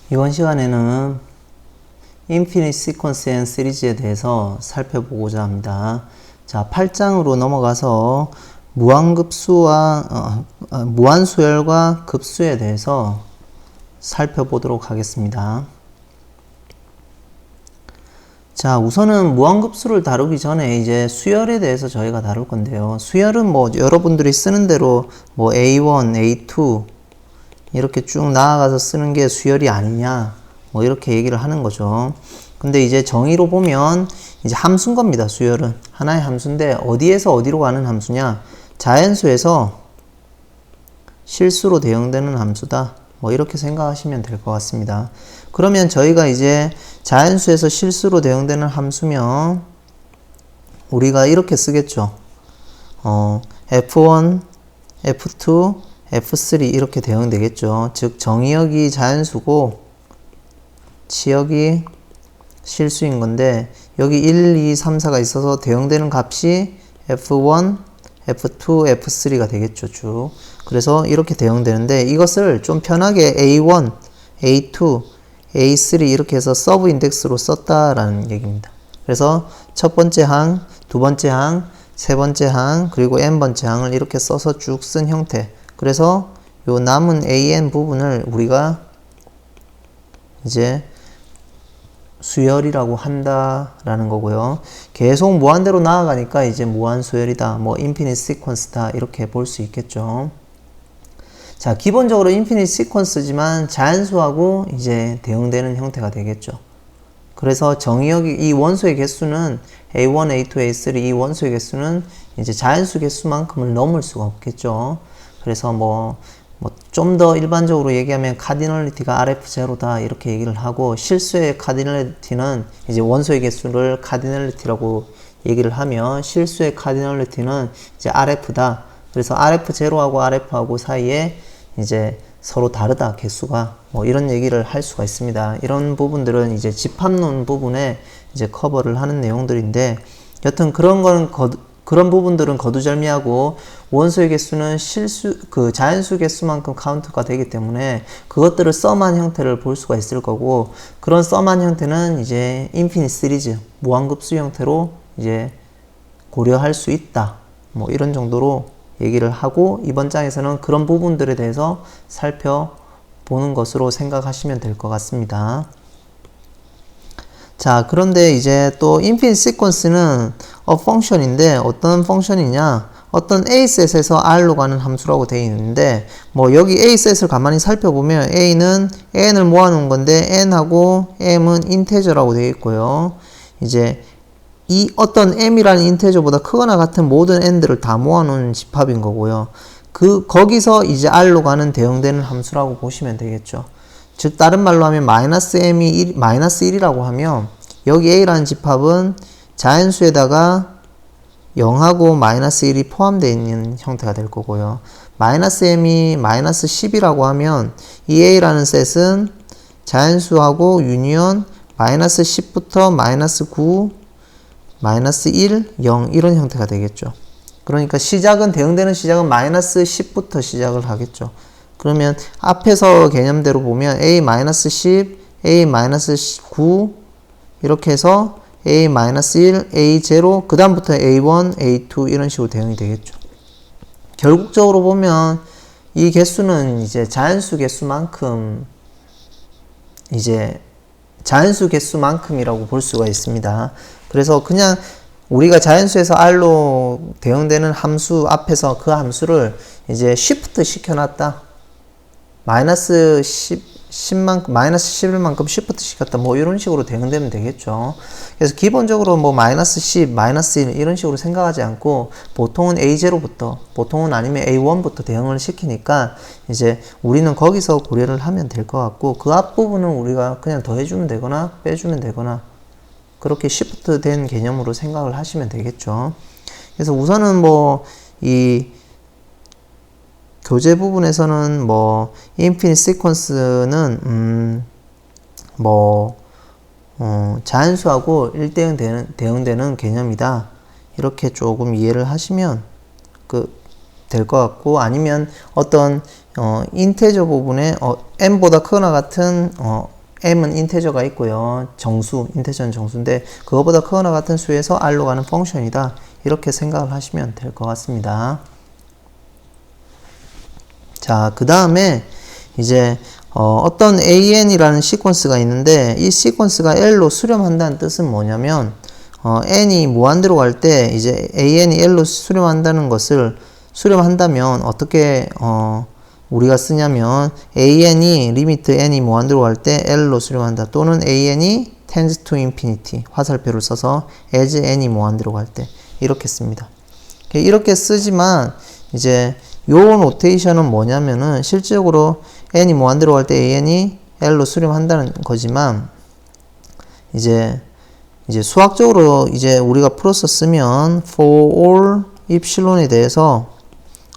이번 시간에는 인피니트 시퀀스 앤 시리즈에 대해서 살펴보고자 합니다. 자, 8장으로 넘어가서 무한급수와 무한수열과 급수에 대해서 살펴보도록 하겠습니다. 자, 우선은 무한급수를 다루기 전에 이제 수열에 대해서 저희가 다룰 건데요. 수열은 뭐 여러분들이 쓰는 대로 뭐 A1, A2 이렇게 쭉 나아가서 쓰는 게 수열이 아니냐 뭐 이렇게 얘기를 하는 거죠. 근데 이제 정의로 보면 이제 함수인 겁니다. 수열은 하나의 함수인데 어디에서 어디로 가는 함수냐, 자연수에서 실수로 대응되는 함수다 뭐 이렇게 생각하시면 될 것 같습니다. 그러면 저희가 이제 자연수에서 실수로 대응되는 함수면 우리가 이렇게 쓰겠죠. F1, F2, F3 이렇게 대응되겠죠. 즉 정의역이 자연수고 치역이 실수인 건데 여기 1, 2, 3, 4가 있어서 대응되는 값이 F1, F2, F3가 되겠죠. 쭉. 그래서 이렇게 대응되는데 이것을 좀 편하게 A1, A2, A3 이렇게 해서 서브 인덱스로 썼다라는 얘기입니다. 그래서 첫 번째 항, 두 번째 항, 세 번째 항, 그리고 n번째 항을 이렇게 써서 쭉 쓴 형태. 그래서 요 남은 AN 부분을 우리가 이제 수열이라고 한다라는 거고요. 계속 무한대로 나아가니까 이제 무한수열이다, 뭐 인피니트 시퀀스다 이렇게 볼 수 있겠죠. 자, 기본적으로 인피니트 시퀀스지만 자연수하고 이제 대응되는 형태가 되겠죠. 그래서 정의역이 이 원소의 개수는 A1, A2, A3 이 원소의 개수는 이제 자연수 개수만큼을 넘을 수가 없겠죠. 그래서 좀 더 일반적으로 얘기하면 카디널리티가 RF0다 이렇게 얘기를 하고, 실수의 카디널리티는 이제 원소의 개수를 카디널리티라고 얘기를 하면 실수의 카디널리티는 이제 RF다. 그래서 RF0하고 RF하고 사이에 이제 서로 다르다, 개수가. 뭐 이런 얘기를 할 수가 있습니다. 이런 부분들은 이제 집합론 부분에 이제 커버를 하는 내용들인데, 여튼 그런 부분들은 거두절미하고 원소의 개수는 자연수 개수만큼 카운트가 되기 때문에 그것들을 썸한 형태를 볼 수가 있을 거고, 그런 썸한 형태는 이제 인피니트 시리즈, 무한급수 형태로 이제 고려할 수 있다. 뭐 이런 정도로 얘기를 하고, 이번 장에서는 그런 부분들에 대해서 살펴보는 것으로 생각하시면 될 것 같습니다. 자, 그런데 이제 또 인피니트 시퀀스는 펑션인데 어떤 펑션이냐, 어떤 A셋에서 R로 가는 함수라고 되어 있는데, 뭐 여기 A셋을 가만히 살펴보면 A는 N을 모아놓은 건데 N하고 M은 인테저라고 되어 있고요. 이제 이 어떤 M이라는 인테저보다 크거나 같은 모든 N들을 다 모아놓은 집합인 거고요. 거기서 이제 R로 가는 대응되는 함수라고 보시면 되겠죠. 즉 다른 말로 하면 마이너스 M이 마이너스 1이라고 하면 여기 A라는 집합은 자연수에다가 0하고 마이너스 1이 포함되어 있는 형태가 될 거고요. 마이너스 M이 마이너스 10이라고 하면 이 A라는 셋은 자연수하고 유니언 마이너스 10부터 마이너스 9, 마이너스 1, 0 이런 형태가 되겠죠. 그러니까 대응되는 시작은 마이너스 10부터 시작을 하겠죠. 그러면 앞에서 개념대로 보면 A-10, A-9 이렇게 해서 A-1, A0, 그 다음부터 A1, A2 이런 식으로 대응이 되겠죠. 결국적으로 보면 이 개수는 이제 자연수 개수만큼이라고 볼 수가 있습니다. 그래서 그냥 우리가 자연수에서 R로 대응되는 함수 앞에서 그 함수를 이제 shift 시켜놨다. 마이너스 11만큼 shift 시켰다. 뭐 이런 식으로 대응되면 되겠죠. 그래서 기본적으로 뭐 마이너스 10, 마이너스 1 이런 식으로 생각하지 않고 보통은 A0부터, 보통은 아니면 A1부터 대응을 시키니까 이제 우리는 거기서 고려를 하면 될 것 같고, 그 앞부분은 우리가 그냥 더해주면 되거나 빼주면 되거나 그렇게 shift 된 개념으로 생각을 하시면 되겠죠. 그래서 우선은 이 교재 부분에서는 인피니트 시퀀스는 자연수하고 1대1 대응되는 개념이다. 이렇게 조금 이해를 하시면 될 것 같고, 아니면 어떤 인테저 부분에 n보다 크거나 같은 m은 인테저가 있고요. 정수, 인테저는 정수인데 그거보다 크거나 같은 수에서 r로 가는 펑션이다. 이렇게 생각을 하시면 될 것 같습니다. 자, 그 다음에 이제 어떤 AN이라는 시퀀스가 있는데 이 시퀀스가 L로 수렴한다는 뜻은 뭐냐면 N이 무한대로 갈 때 이제 AN이 L로 수렴한다는 것을 수렴한다면 어떻게 우리가 쓰냐면 AN이 리미트 N이 무한대로 갈 때 L로 수렴한다. 또는 AN이 tends to infinity 화살표를 써서 as N이 무한대로 갈 때 이렇게 씁니다. 이렇게 쓰지만 이제 요 노테이션은 뭐냐면은 실질적으로 n이 무한대로 갈 때 an이 l로 수렴한다는 거지만 이제 수학적으로 이제 우리가 풀어서 쓰면 for all epsilon에 대해서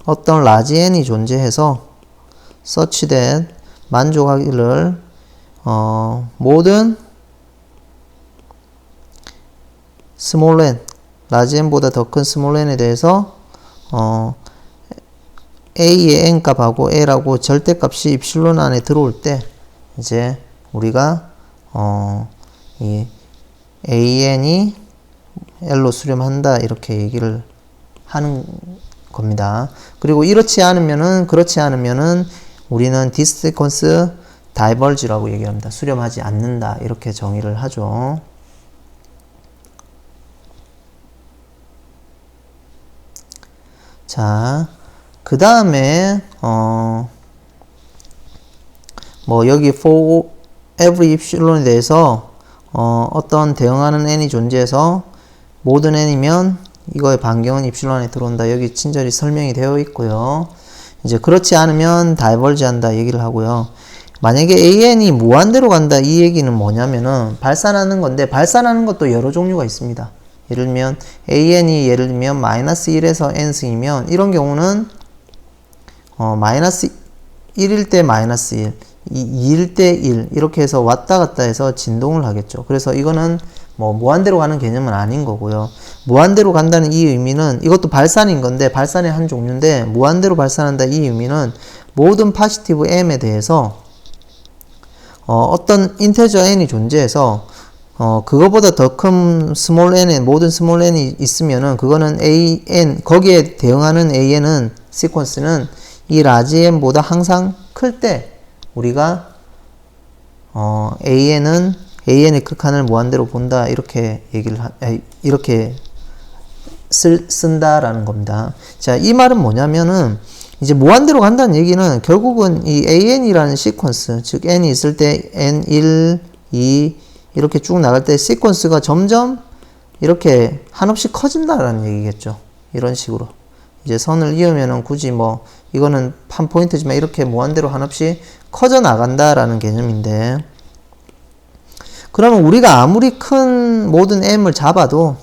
어떤 large n이 존재해서 such that 만족하기를 모든 small n large n보다 더 큰 small n에 대해서 a의 n 값하고 l하고 절대값이 입실론 안에 들어올 때 이제 우리가 이 an이 l로 수렴한다 이렇게 얘기를 하는 겁니다. 그리고 그렇지 않으면은 우리는 this sequence diverge라고 얘기합니다. 수렴하지 않는다 이렇게 정의를 하죠. 자, 그 다음에 뭐 여기 for every epsilon에 대해서 어떤 대응하는 n이 존재해서 모든 n이면 이거의 반경은 입실론 안에 들어온다. 여기 친절히 설명이 되어 있고요. 이제 그렇지 않으면 다이버지 한다 얘기를 하고요. 만약에 AN이 무한대로 간다 이 얘기는 뭐냐면은 발산하는 건데 발산하는 것도 여러 종류가 있습니다. 예를 들면 AN이 예를 들면 마이너스 1에서 n승이면 이런 경우는 마이너스 1일 때 마이너스 1, 2일 때 1 이렇게 해서 왔다 갔다 해서 진동을 하겠죠. 그래서 이거는 뭐 무한대로 가는 개념은 아닌 거고요. 무한대로 간다는 이 의미는 이것도 발산인 건데 발산의 한 종류인데 무한대로 발산한다 이 의미는 모든 포지티브 m에 대해서 어떤 인테저 n이 존재해서 그거보다 더 큰 스몰 n의 모든 스몰 n이 있으면은 그거는 an 거기에 대응하는 an은 시퀀스는 이 large n보다 항상 클 때 우리가 an의 극한을 무한대로 본다 이렇게 이렇게 쓴다라는 겁니다. 자, 이 말은 뭐냐면은 이제 무한대로 간다는 얘기는 결국은 이 an이라는 시퀀스, 즉 n이 있을 때 n1, 2 이렇게 쭉 나갈 때 시퀀스가 점점 이렇게 한없이 커진다라는 얘기겠죠. 이런 식으로 이제 선을 이으면은 굳이 뭐 이거는 한 포인트지만 이렇게 무한대로 한없이 커져 나간다라는 개념인데, 그러면 우리가 아무리 큰 모든 m을 잡아도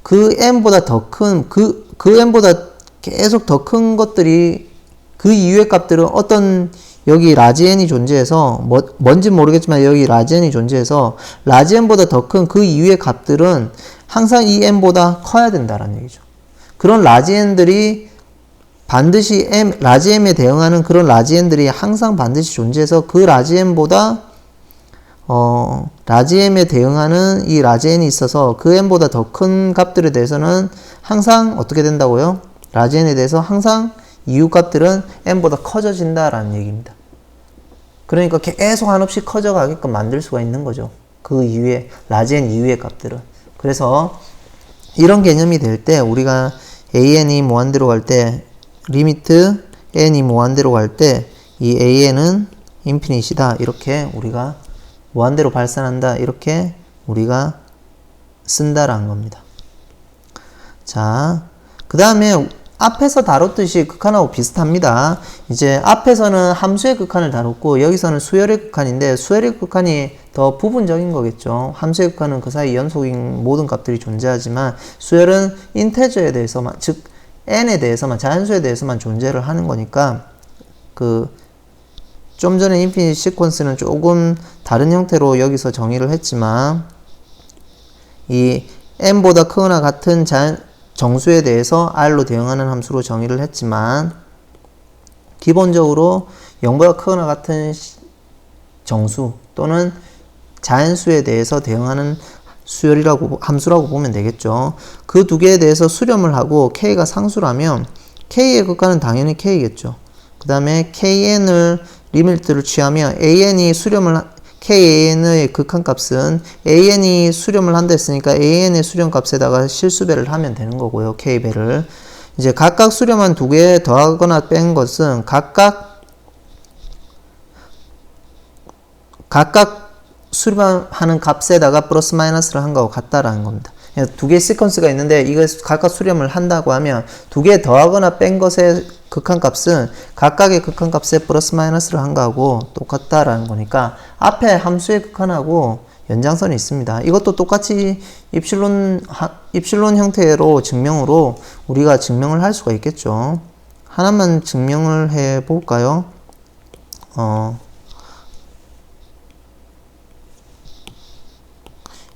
그 m보다 더 큰 그 m보다 계속 더 큰 것들이 그 이외의 값들은 어떤 여기 large n이 존재해서 뭔지 모르겠지만 여기 large n이 존재해서 large n보다 더 큰 그 이외의 값들은 항상 이 m보다 커야 된다라는 얘기죠. 그런 large n들이 반드시 large m에 대응하는 그런 large n들이 항상 반드시 존재해서 그 large m보다 large m에 대응하는 이 large n이 있어서 그 m보다 더 큰 값들에 대해서는 항상 어떻게 된다고요? large n에 대해서 항상 이유 값들은 m보다 커져진다라는 얘기입니다. 그러니까 계속 한없이 커져가게끔 만들 수가 있는 거죠. 그 이후에 large n 이후의 값들은. 그래서 이런 개념이 될 때 우리가 an이 무한대로 갈 때 리미트 n이 무한대로 갈 때 이 an은 인피니시다 이렇게 우리가 무한대로 발산한다 이렇게 우리가 쓴다라는 겁니다. 자, 그 다음에 앞에서 다뤘듯이 극한하고 비슷합니다. 이제 앞에서는 함수의 극한을 다뤘고 여기서는 수열의 극한인데 수열의 극한이 더 부분적인 거겠죠. 함수의 극한은 그 사이 연속인 모든 값들이 존재하지만 수열은 인테저에 대해서만, 즉 n에 대해서만, 자연수에 대해서만 존재를 하는 거니까 좀 전에 인피니티 시퀀스는 조금 다른 형태로 여기서 정의를 했지만 이 n보다 크거나 같은 정수에 대해서 r로 대응하는 함수로 정의를 했지만 기본적으로 0보다 크거나 같은 정수 또는 자연수에 대해서 대응하는 함수라고 보면 되겠죠. 그 두 개에 대해서 수렴을 하고 k가 상수라면 k의 극한은 당연히 k겠죠. 그 다음에 kn을 리미트를 취하면 kan의 극한값은 an이 수렴을 한다 했으니까 an의 수렴값에다가 실수배를 하면 되는 거고요. k배를. 이제 각각 수렴한 두 개 더하거나 뺀 것은 각각 수렴하는 값에다가 플러스 마이너스를 한 거하고 같다라는 겁니다. 두 개의 시퀀스가 있는데 이걸 각각 수렴을 한다고 하면 두 개 더하거나 뺀 것의 극한값은 각각의 극한값에 플러스 마이너스를 한 거하고 똑같다라는 거니까 앞에 함수의 극한하고 연장선이 있습니다. 이것도 똑같이 입실론 형태로 증명으로 우리가 증명을 할 수가 있겠죠. 하나만 증명을 해 볼까요?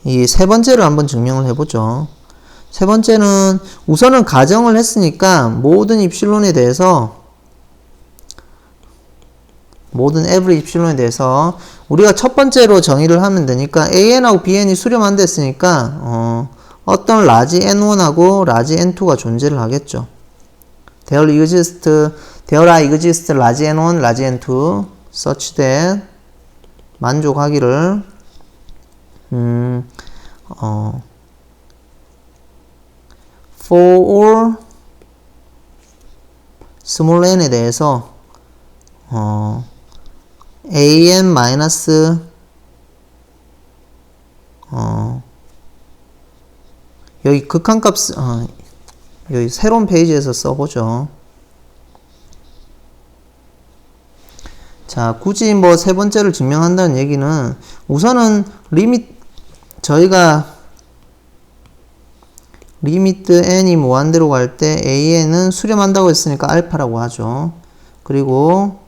이 세 번째를 한번 증명을 해보죠. 세 번째는 우선은 가정을 했으니까 모든 입실론에 대해서 우리가 첫 번째로 정의를 하면 되니까 AN하고 BN이 수렴한다 했으니까 어떤 라지 N1하고 라지 N2가 존재를 하겠죠. There are exist 라지 N1, 라지 N2 such that 만족하기를 for all small n에 대해서 an 마이너스 여기 극한값 여기 새로운 페이지에서 써보죠. 자, 굳이 뭐 세 번째를 증명한다는 얘기는 우선은 저희가 리미트 n이 무한대로 갈 때 an은 수렴한다고 했으니까 알파라고 하죠. 그리고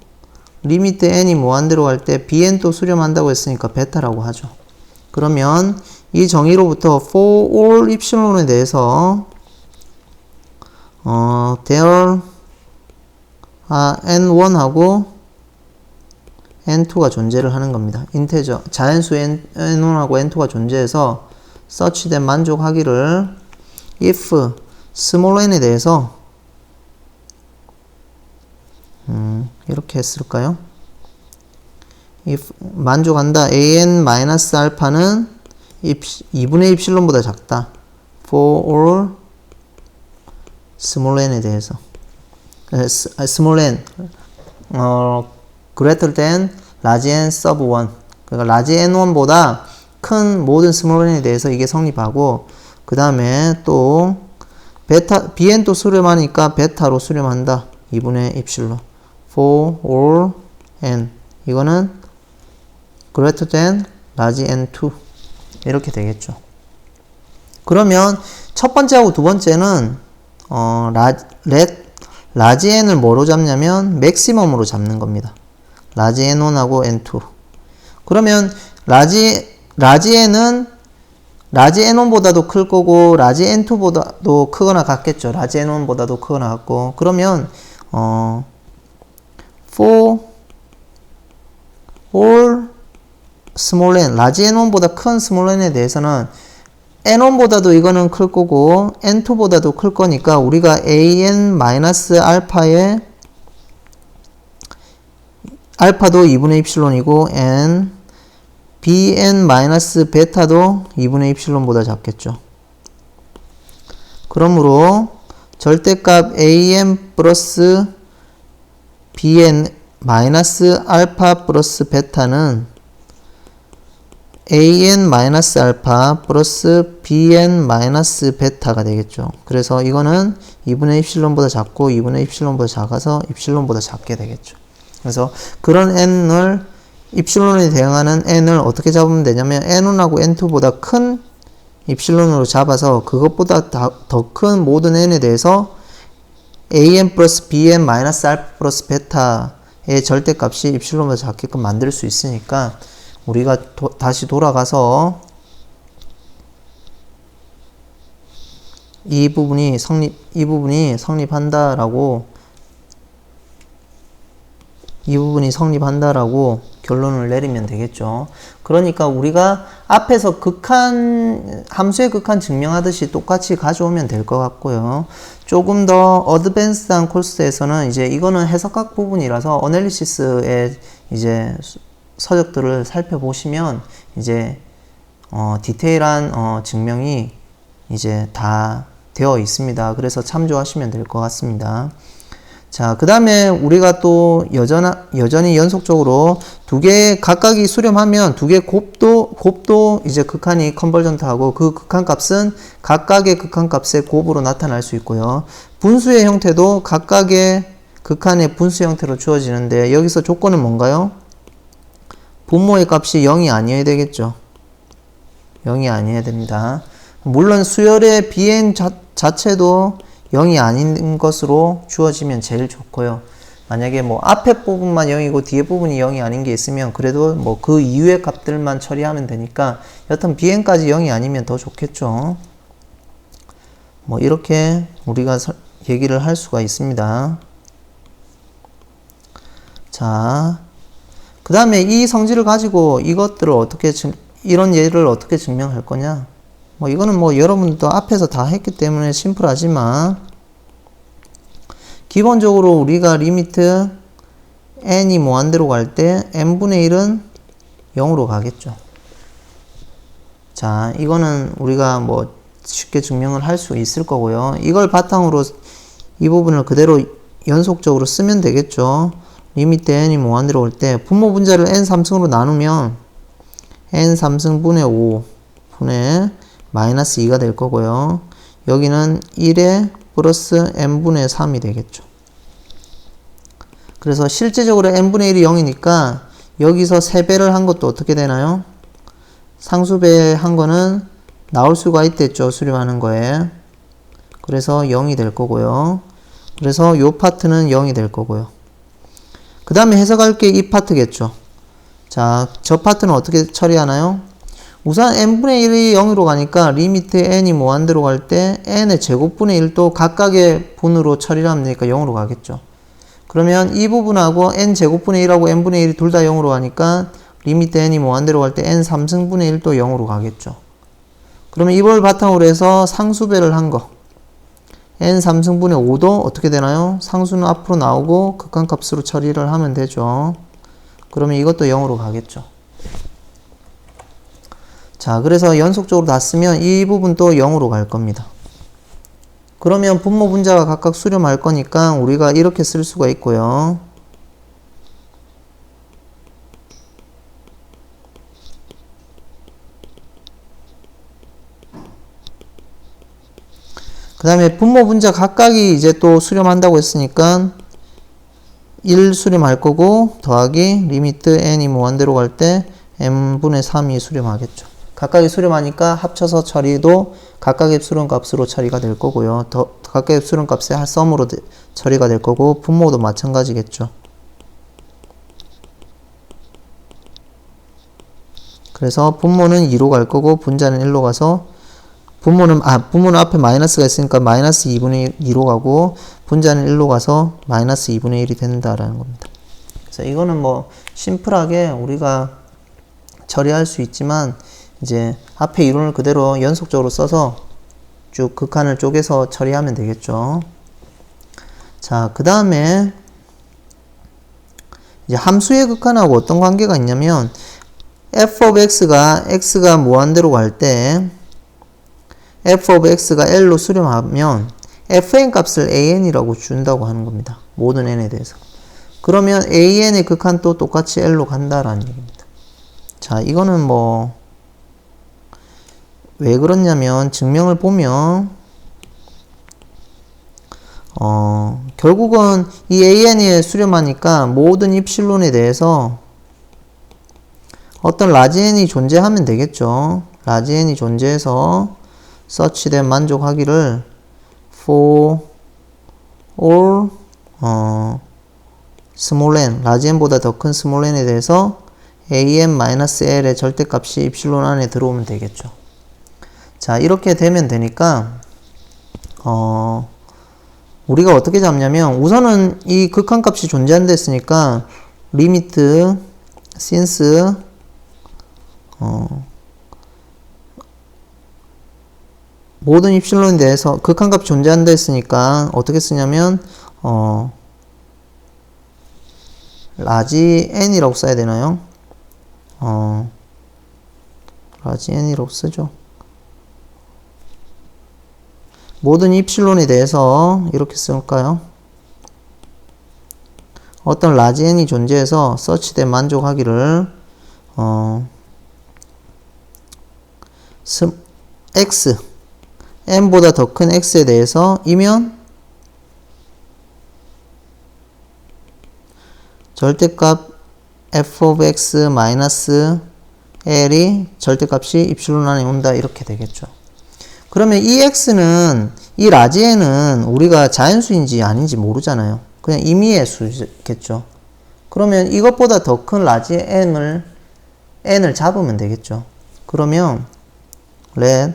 리미트 n이 무한대로 갈 때 bn도 수렴한다고 했으니까 베타라고 하죠. 그러면 이 정의로부터 for all 입실론에 대해서 there n1하고 n2가 존재를 하는 겁니다. 인테저 자연수 n1하고 n2가 존재해서 such that 만족하기를 if small n에 대해서 이렇게 했을까요? if 만족한다 an-알파는 2분의 입실론보다 작다. for all small n에 대해서 small n greater than large n sub 1 그러니까 large n1보다 큰 모든 small n에 대해서 이게 성립하고 그 다음에 또 베타 bn도 수렴하니까 베타로 수렴한다. 2분의 입실론 for all n 이거는 greater than large n2 이렇게 되겠죠. 그러면 첫 번째하고 두 번째는 large n을 뭐로 잡냐면 맥시멈으로 잡는 겁니다. large n1하고 n2 그러면 large n은 large n1보다도 클 거고 large n2보다도 크거나 같겠죠. large n1보다도 크거나 같고 그러면 for all small n large n1보다 큰 small n에 대해서는 n1보다도 이거는 클 거고 n2보다도 클 거니까 우리가 an-알파의 알파도 2분의 입실론이고 n bn-베타도 2분의 입실론보다 작겠죠. 그러므로 절대값 an 플러스 bn 마이너스 알파 플러스 베타는 an-알파 플러스 bn-베타가 되겠죠. 그래서 이거는 2분의 입실론보다 작고 2분의 입실론보다 작아서 입실론보다 작게 되겠죠. 그래서 그런 n을 입실론에 대응하는 n을 어떻게 잡으면 되냐면 n1하고 n2보다 큰 입실론으로 잡아서 그것보다 더 큰 모든 n에 대해서 an 플러스 bn 마이너스 알파 플러스 베타의 절대값이 입실론보다 작게끔 만들 수 있으니까 우리가 다시 돌아가서 이 부분이 성립한다라고 결론을 내리면 되겠죠. 그러니까 우리가 앞에서 함수의 극한 증명하듯이 똑같이 가져오면 될 것 같고요. 조금 더 어드밴스한 코र्스에서는 이제 이거는 해석학 부분이라서 어널리시스의 이제 서적들을 살펴보시면 이제 디테일한 증명이 이제 다 되어 있습니다. 그래서 참조하시면 될 것 같습니다. 자, 그 다음에 우리가 또 여전히 연속적으로 두 개 각각이 수렴하면 두 개 곱도 이제 극한이 컨버전트하고 그 극한 값은 각각의 극한 값의 곱으로 나타날 수 있고요. 분수의 형태도 각각의 극한의 분수 형태로 주어지는데 여기서 조건은 뭔가요? 분모의 값이 0이 아니어야 되겠죠. 0이 아니어야 됩니다. 물론 수열의 bn 자체도 0이 아닌 것으로 주어지면 제일 좋고요. 만약에 뭐 앞에 부분만 0이고 뒤에 부분이 0이 아닌 게 있으면 그래도 뭐 그 이후의 값들만 처리하면 되니까 여튼 bn까지 0이 아니면 더 좋겠죠. 뭐 이렇게 우리가 얘기를 할 수가 있습니다. 자, 그 다음에 이 성질을 가지고 이것들을 이런 예를 어떻게 증명할 거냐? 뭐 이거는 뭐 여러분도 앞에서 다 했기 때문에 심플하지만 기본적으로 우리가 리미트 n이 무한대로 갈 때 n분의 1은 0으로 가겠죠. 자, 이거는 우리가 뭐 쉽게 증명을 할 수 있을 거고요. 이걸 바탕으로 이 부분을 그대로 연속적으로 쓰면 되겠죠. 리미트 n이 무한대로 올 때 분모 분자를 n 3승으로 나누면 n 3승분의 5분의 마이너스 2가 될 거고요. 여기는 1에 플러스 n분의 3이 되겠죠. 그래서 실제적으로 n분의 1이 0이니까 여기서 3배를 한 것도 어떻게 되나요? 상수배 한 거는 나올 수가 있댔죠. 수렴하는 거에. 그래서 0이 될 거고요. 그래서 요 파트는 0이 될 거고요. 그 다음에 해석할 게 이 파트겠죠. 자, 저 파트는 어떻게 처리하나요? 우선 n분의 1이 0으로 가니까 리미트 n이 무한대로 갈 때 n의 제곱분의 1도 각각의 분으로 처리를 하면 되니까 0으로 가겠죠. 그러면 이 부분하고 n 제곱분의 1하고 n분의 1이 둘 다 0으로 가니까 리미트 n이 무한대로 갈 때 n 3승분의 1도 0으로 가겠죠. 그러면 이걸 바탕으로 해서 상수배를 한 거 n 3승분의 5도 어떻게 되나요? 상수는 앞으로 나오고 극한값으로 처리를 하면 되죠. 그러면 이것도 0으로 가겠죠. 자, 그래서 연속적으로 다 쓰면 이 부분도 0으로 갈 겁니다. 그러면 분모 분자가 각각 수렴할 거니까 우리가 이렇게 쓸 수가 있고요. 그 다음에 분모 분자 각각이 이제 또 수렴한다고 했으니까 1 수렴할 거고 더하기 리미트 n이 무한대로 갈 때 n분의 3이 수렴하겠죠. 각각이 수렴하니까 합쳐서 처리도 각각의 수렴값으로 처리가 될 거고요. 각각의 수렴값의 썸으로 처리가 될 거고 분모도 마찬가지겠죠. 그래서 분모는 2로 갈 거고 분자는 1로 가서 분모는 앞에 마이너스가 있으니까 마이너스 2분의 2로 가고 분자는 1로 가서 마이너스 2분의 1이 된다라는 겁니다. 그래서 이거는 뭐 심플하게 우리가 처리할 수 있지만 이제 앞에 이론을 그대로 연속적으로 써서 쭉 극한을 쪼개서 처리하면 되겠죠. 자, 그 다음에 이제 함수의 극한하고 어떤 관계가 있냐면 f of x가 무한대로 갈 때 f of x가 l로 수렴하면 fn 값을 an이라고 준다고 하는 겁니다. 모든 n에 대해서. 그러면 an의 극한도 똑같이 l로 간다라는 얘기입니다. 자, 이거는 뭐 왜 그렇냐면 증명을 보면 결국은 이 an에 수렴하니까 모든 입실론에 대해서 어떤 라지 n이 존재하면 되겠죠. 라지 n이 존재해서 such that 만족하기를 for all small n, 라지 n보다 더 큰 small n에 대해서 an-l의 절대값이 입실론 안에 들어오면 되겠죠. 자, 이렇게 되면 되니까 우리가 어떻게 잡냐면 우선은 이 극한값이 존재한다 했으니까 리미트 since 모든 입실론에 대해서 극한값 존재한다 했으니까 어떻게 쓰냐면 라지 n이라고 써야 되나요? 라지 n이라고 쓰죠. 모든 입실론에 대해서 이렇게 쓸까요? 어떤 라지 n이 존재해서 서치된 만족하기를 x n보다 더 큰 x에 대해서 이면 절대값 f of x 마이너스 l이 절대값이 입실론 안에 온다 이렇게 되겠죠. 그러면 이 x는 이 라지 n은 우리가 자연수인지 아닌지 모르잖아요. 그냥 임의의 수겠죠. 그러면 이것보다 더 큰 라지 n을 잡으면 되겠죠. 그러면 let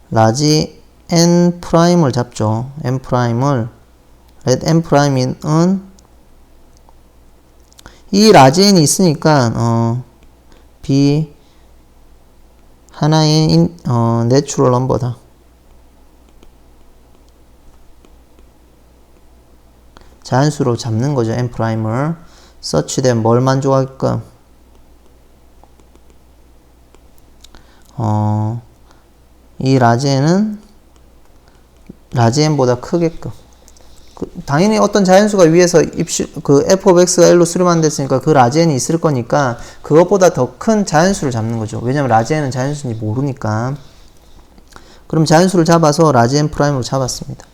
라지 n 프라임을 잡죠. n 프라임을 let n 프라임은 이 라지 n이 있으니까 b 하나의 내추럴 넘버다. 자연수로 잡는 거죠. n 프라임을 such that 뭘 만족하게끔 이 라지 n은 라지 n보다 크게끔 당연히 어떤 자연수가 위에서 f of x가 1로 수렴한 됐으니까 그 라지 n이 있을 거니까 그것보다 더 큰 자연수를 잡는 거죠. 왜냐면 라지 n은 자연수인지 모르니까. 그럼 자연수를 잡아서 라지 n 프라임으로 잡았습니다.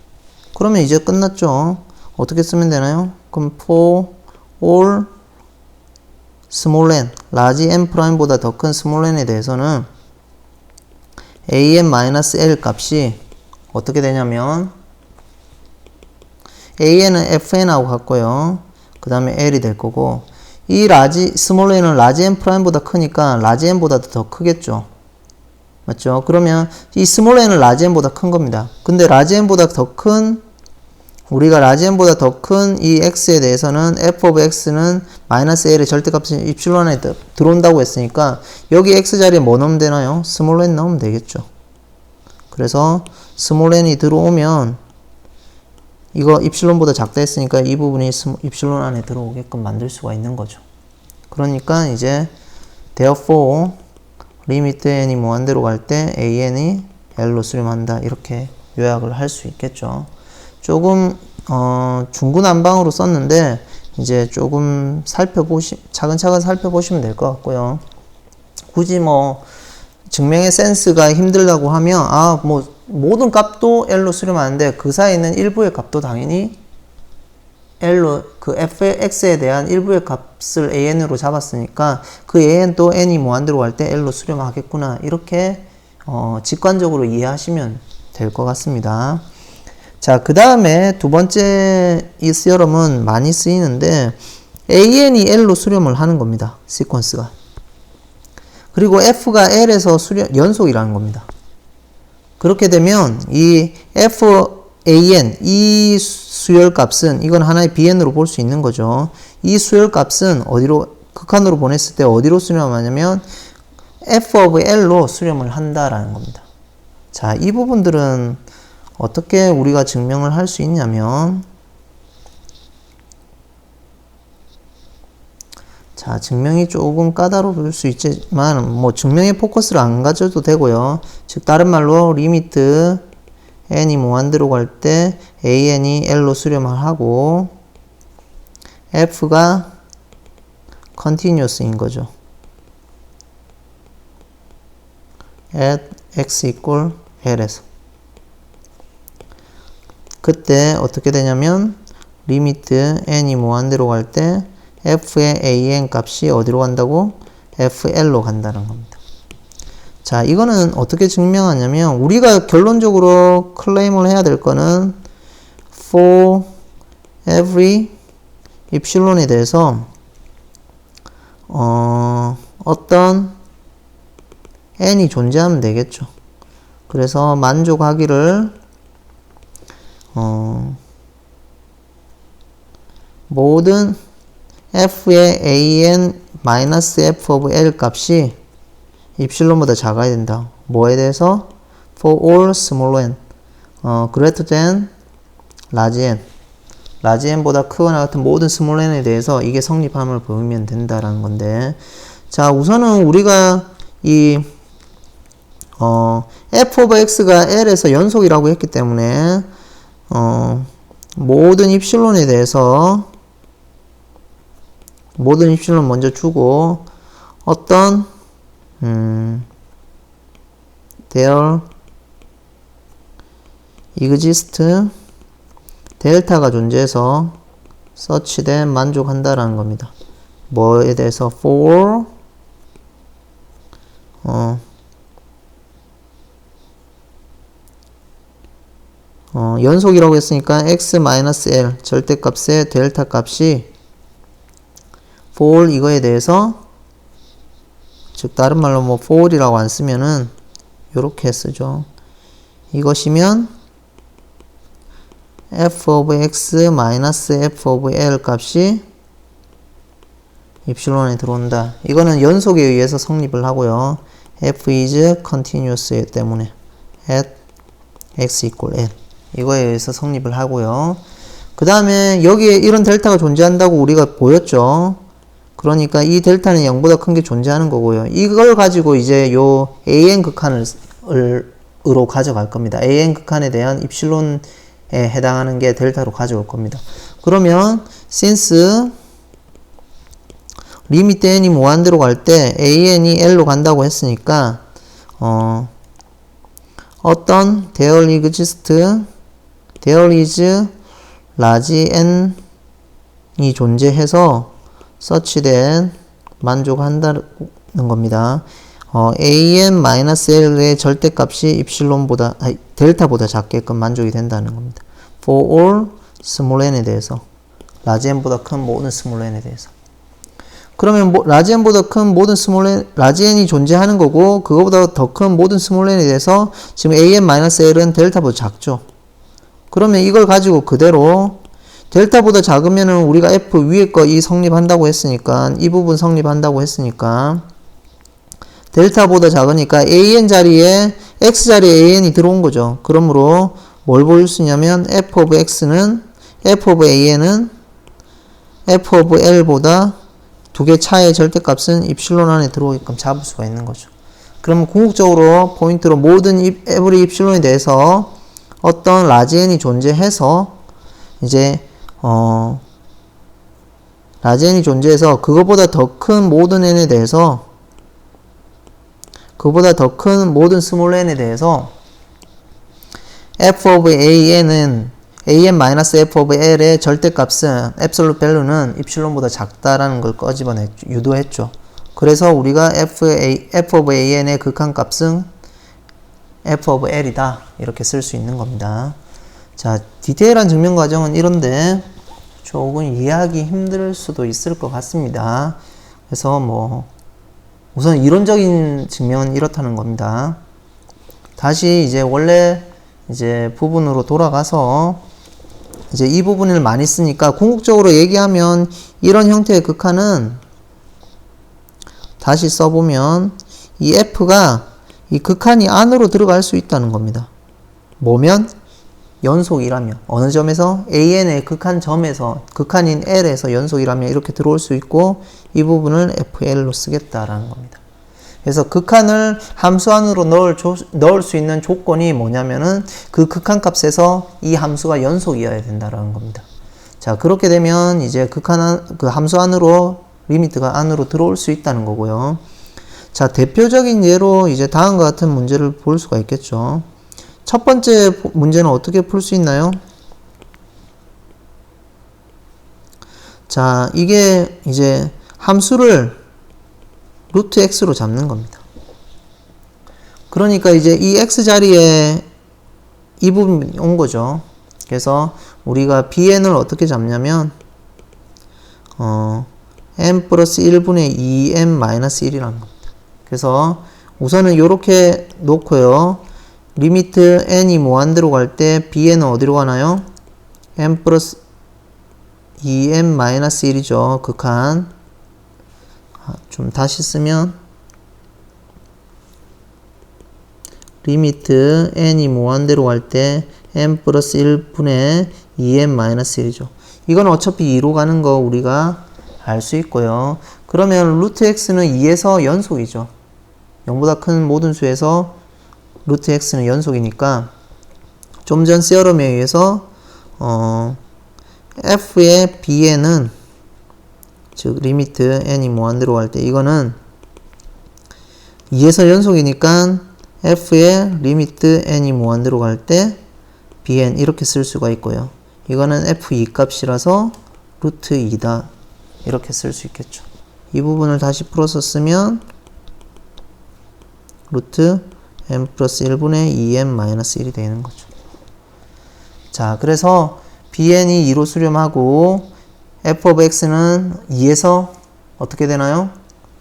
그러면 이제 끝났죠. 어떻게 쓰면 되나요? 그럼 for all small n 라지 n 프라임보다 더 큰 small n에 대해서는 an-l 값이 어떻게 되냐면 an은 fn하고 같고요. 그 다음에 l이 될 거고 이 스몰 n은 라지 n 프라임보다 크니까 라지 n보다 더 크겠죠. 맞죠? 그러면 이 스몰 n은 라지 n보다 큰 겁니다. 근데 라지 n보다 더 큰 우리가 라지 n보다 더 큰 이 x에 대해서는 f of x는 마이너스 l의 절대값이 입실론 안에 들어온다고 했으니까 여기 x 자리에 뭐 넣으면 되나요? 스몰 n 넣으면 되겠죠. 그래서 스몰 n이 들어오면 이거 입실론보다 작다 했으니까 이 부분이 입실론 안에 들어오게끔 만들 수가 있는 거죠. 그러니까 이제 therefore limit n이 무한대로 갈 때 an이 l로 수렴한다 이렇게 요약을 할 수 있겠죠. 조금 중구난방으로 썼는데 이제 조금 차근차근 살펴보시면 될 것 같고요. 굳이 뭐 증명의 센스가 힘들다고 하면 모든 값도 L로 수렴하는데 그 사이에 있는 일부의 값도 당연히 L로 그 fx에 대한 일부의 값을 an으로 잡았으니까 그 an도 n이 무한대로 갈 때 L로 수렴하겠구나 이렇게 직관적으로 이해하시면 될 것 같습니다. 자, 그 다음에 두 번째 이 theorem은 많이 쓰이는데 an이 L로 수렴을 하는 겁니다. 시퀀스가. 그리고 f가 L에서 연속이라는 겁니다. 그렇게 되면 이 fan, 이 수열값은 이건 하나의 bn으로 볼 수 있는 거죠. 이 수열값은 어디로 극한으로 보냈을 때 어디로 수렴하냐면 f of l로 수렴을 한다라는 겁니다. 자, 이 부분들은 어떻게 우리가 증명을 할 수 있냐면 자, 증명이 조금 까다로울 수 있지만 뭐 증명의 포커스를 안 가져도 되고요. 즉 다른 말로 리미트 n이 무한대로 갈 때 an이 l로 수렴을 하고 f가 continuous인 거죠. at x equal l에서 그때 어떻게 되냐면 리미트 n이 무한대로 갈 때 f의 an 값이 어디로 간다고? fl로 간다는 겁니다. 자, 이거는 어떻게 증명하냐면 우리가 결론적으로 클레임을 해야 될 거는 for every 입실론에 대해서 어떤 n이 존재하면 되겠죠. 그래서 만족하기를 모든 f의 an 마이너스 f of l 값이 입실론보다 작아야 된다. 뭐에 대해서? for all small n greater than large n large n보다 크거나 같은 모든 small n에 대해서 이게 성립함을 보이면 된다라는 건데, 자 우선은 우리가 이 f of x가 l에서 연속이라고 했기 때문에 모든 입실론에 대해서 모든 입실론 먼저 주고 어떤 there exist 델타가 존재해서 such that 만족한다라는 겁니다. 뭐에 대해서? for 연속이라고 했으니까 x-l 절대값의 델타 값이 for 이거에 대해서, 즉 다른 말로 뭐 for이라고 안 쓰면은 요렇게 쓰죠. 이것이면 f of x 마이너스 f of l 값이 입실론에 들어온다. 이거는 연속에 의해서 성립을 하고요. f is continuous 때문에 at x equal l 이거에 의해서 성립을 하고요. 그 다음에 여기에 이런 델타가 존재한다고 우리가 보였죠. 그러니까 이 델타는 0보다 큰 게 존재하는 거고요. 이걸 가지고 이제 요 an 극한으로 가져갈 겁니다. an 극한에 대한 입실론에 해당하는 게 델타로 가져올 겁니다. 그러면 since 리미트 n이 무한대로 갈 때 an이 l로 간다고 했으니까 어떤 there is large n이 존재해서 such that 만족한다는 겁니다. an-l의 절대값이 입실론보다 델타보다 작게끔 만족이 된다는 겁니다. for all small n에 대해서 large n보다 큰 모든 small n에 대해서. 그러면 large n보다 큰 모든 small n, large n이 존재하는 거고 그거보다 더 큰 모든 small n에 대해서 지금 an-l은 델타보다 작죠. 그러면 이걸 가지고 그대로 델타보다 작으면은 우리가 f 위에 거 이 성립한다고 했으니까 이 부분 성립한다고 했으니까 델타보다 작으니까 an 자리에 x 자리에 an이 들어온 거죠. 그러므로 뭘 보일 수 있냐면 f of x는 f of an은 f of l보다 두 개 차의 절대값은 입실론 안에 들어오게끔 잡을 수가 있는 거죠. 그러면 궁극적으로 포인트로 모든 every 입실론에 대해서 어떤 large n이 존재해서 이제 large n이 존재해서 그거보다 더 큰 모든 n에 대해서 그보다 더 큰 모든 small n에 대해서 f of an은 an-f of l의 절대값은 absolute value는 입실론보다 작다라는 걸 유도했죠. 그래서 우리가 f of an의 극한값은 f of l이다 이렇게 쓸 수 있는 겁니다. 자, 디테일한 증명 과정은 이런데 조금 이해하기 힘들 수도 있을 것 같습니다. 그래서 뭐 우선 이론적인 증명은 이렇다는 겁니다. 다시 이제 원래 이제 부분으로 돌아가서 이제 이 부분을 많이 쓰니까 궁극적으로 얘기하면 이런 형태의 극한은 다시 써보면 이 f가 이 극한이 안으로 들어갈 수 있다는 겁니다. 뭐면? 연속이라면 어느 점에서 an의 극한 점에서 극한인 l에서 연속이라면 이렇게 들어올 수 있고 이 부분을 fl로 쓰겠다라는 겁니다. 그래서 극한을 함수 안으로 넣을 수 있는 조건이 뭐냐면은 그 극한 값에서 이 함수가 연속이어야 된다라는 겁니다. 자, 그렇게 되면 이제 그 함수 안으로 리미트가 안으로 들어올 수 있다는 거고요. 자, 대표적인 예로 이제 다음과 같은 문제를 볼 수가 있겠죠. 첫 번째 문제는 어떻게 풀 수 있나요? 자, 이게 이제 함수를 루트 x로 잡는 겁니다. 그러니까 이제 이 x 자리에 이 부분이 온 거죠. 그래서 우리가 bn을 어떻게 잡냐면 n 플러스 1분의 2n 마이너스 1이라는 겁니다. 그래서 우선은 이렇게 놓고요. 리미트 n이 무한대로 갈 때 bn은 어디로 가나요? n 플러스 2n-1이죠. 극한. 좀 다시 쓰면 리미트 n이 무한대로 갈 때 n 플러스 1분의 2n-1이죠. 이건 어차피 2로 가는 거 우리가 알 수 있고요. 그러면 루트 x는 2에서 연속이죠. 0보다 큰 모든 수에서 루트 x는 연속이니까 좀 전 시어럼에 의해서 f의 bn은 즉 리미트 n이 무한대로 갈 때 이거는 2에서 연속이니까 f의 리미트 n이 무한대로 갈 때 bn 이렇게 쓸 수가 있고요. 이거는 f2 값이라서 루트 2다 이렇게 쓸 수 있겠죠. 이 부분을 다시 풀어서 쓰면 루트 n 플러스 1분의 2n-1이 되는 거죠. 자, 그래서 bn이 2로 수렴하고 f of x는 2에서 어떻게 되나요?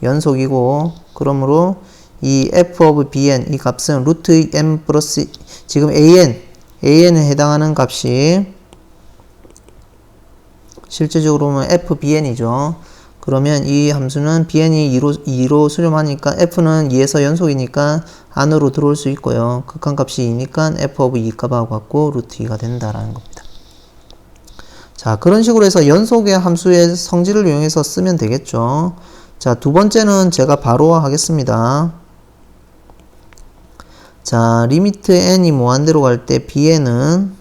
연속이고 그러므로 이 f of bn 이 값은 루트 n 플러스 지금 an에 해당하는 값이 실제적으로 보면 fbn이죠. 그러면 이 함수는 bn이 2로 수렴하니까 f는 2에서 연속이니까 안으로 들어올 수 있고요. 극한값이 2니까 f of 2 값하고 같고 루트 2가 된다라는 겁니다. 자, 그런 식으로 해서 연속의 함수의 성질을 이용해서 쓰면 되겠죠. 자, 두 번째는 제가 바로 하겠습니다. 자, 리미트 n이 무한대로 갈 때 bn은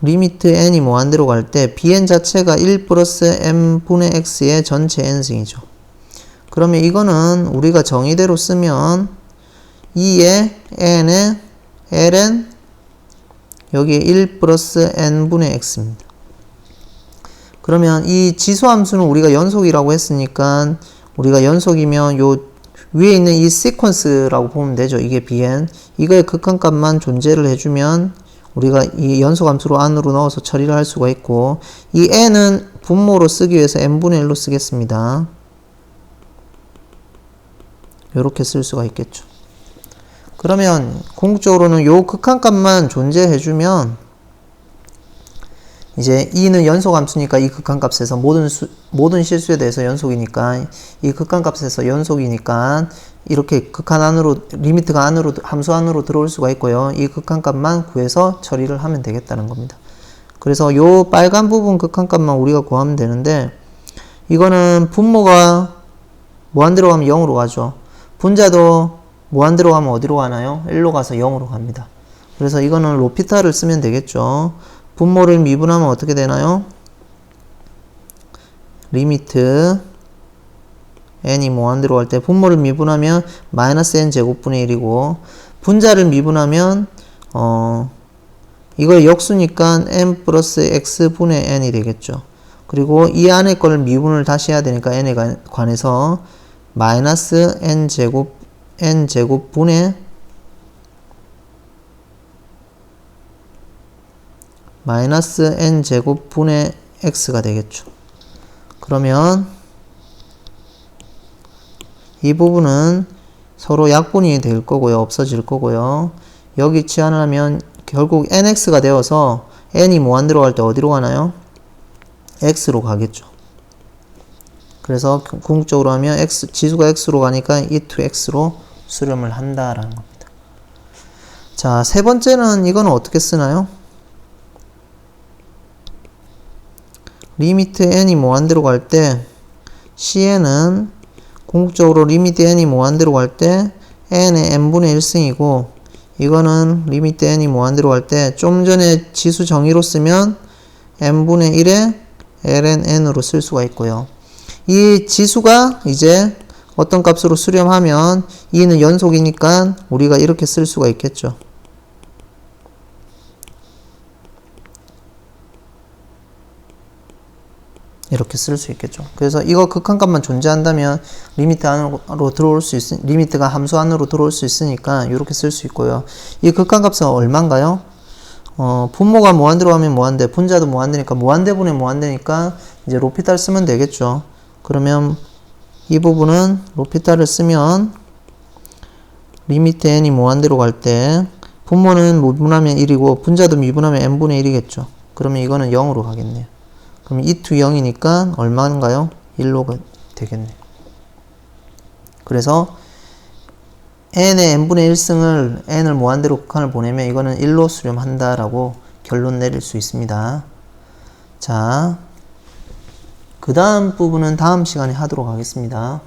리미트 n이 무한대로 갈 때 bn 자체가 1 플러스 n분의 x의 전체 n승이죠. 그러면 이거는 우리가 정의대로 쓰면 2의 n의 ln 여기에 1 플러스 n분의 x입니다. 그러면 이 지수함수는 우리가 연속이라고 했으니까 우리가 연속이면 요 위에 있는 이 시퀀스라고 보면 되죠. 이게 bn. 이거의 극한값만 존재를 해주면 우리가 이 연속함수로 안으로 넣어서 처리를 할 수가 있고 이 n은 분모로 쓰기 위해서 n분의 1로 쓰겠습니다. 이렇게 쓸 수가 있겠죠. 그러면 궁극적으로는 요 극한값만 존재해주면 이제 2는 연속함수니까 이 극한값에서 모든 실수에 대해서 연속이니까 이 극한값에서 연속이니까 이렇게 극한 안으로 리미트가 안으로 함수 안으로 들어올 수가 있고요. 이 극한값만 구해서 처리를 하면 되겠다는 겁니다. 그래서 요 빨간 부분 극한값만 우리가 구하면 되는데 이거는 분모가 무한대로 가면 0으로 가죠. 분자도 무한대로 가면 어디로 가나요? 1로 가서 0으로 갑니다. 그래서 이거는 로피탈을 쓰면 되겠죠. 분모를 미분하면 어떻게 되나요? 리미트 n이 무한대로 갈 때 분모를 미분하면 마이너스 n 제곱분의 1이고 분자를 미분하면 이거 역수니까 n 플러스 x분의 n이 되겠죠. 그리고 이 안에 거를 미분을 다시 해야 되니까 n에 관해서 마이너스 n 제곱분의 마이너스 n 제곱분의 x가 되겠죠. 그러면 이 부분은 서로 약분이 될 거고요. 없어질 거고요. 여기 치환을 하면 결국 nx가 되어서 n이 무한대로 갈 때 어디로 가나요? x로 가겠죠. 그래서 궁극적으로 하면 지수가 x로 가니까 e to x로 수렴을 한다라는 겁니다. 자, 세 번째는 이거는 어떻게 쓰나요? 리미트 n이 무한대로 갈 때 cn은 궁극적으로 리미트 n이 무한대로 갈 때 n의 n분의 1승이고 이거는 리미트 n이 무한대로 갈 때 좀 전에 지수 정의로 쓰면 n분의 1에 ln n으로 쓸 수가 있고요. 이 지수가 이제 어떤 값으로 수렴하면 2는 연속이니까 우리가 이렇게 쓸 수가 있겠죠. 이렇게 쓸 수 있겠죠. 그래서 이거 극한값만 존재한다면 리미트 안으로 들어올 수 리미트가 함수 안으로 들어올 수 있으니까 이렇게 쓸 수 있고요. 이 극한값은 얼마인가요? 분모가 무한대로 하면 무한대, 분자도 무한대니까 무한대분의 무한대니까 이제 로피탈 쓰면 되겠죠. 그러면 이 부분은 로피탈을 쓰면 리미트 n이 무한대로 갈 때 분모는 미분하면 1이고 분자도 미분하면 n분의 1이겠죠. 그러면 이거는 0으로 가겠네요. 그럼 2to 0이니까 얼마인가요? 1로 되겠네. 그래서 n의 n분의 1승을 n을 무한대로 극한을 보내면 이거는 1로 수렴한다라고 결론 내릴 수 있습니다. 자, 그 다음 부분은 다음 시간에 하도록 하겠습니다.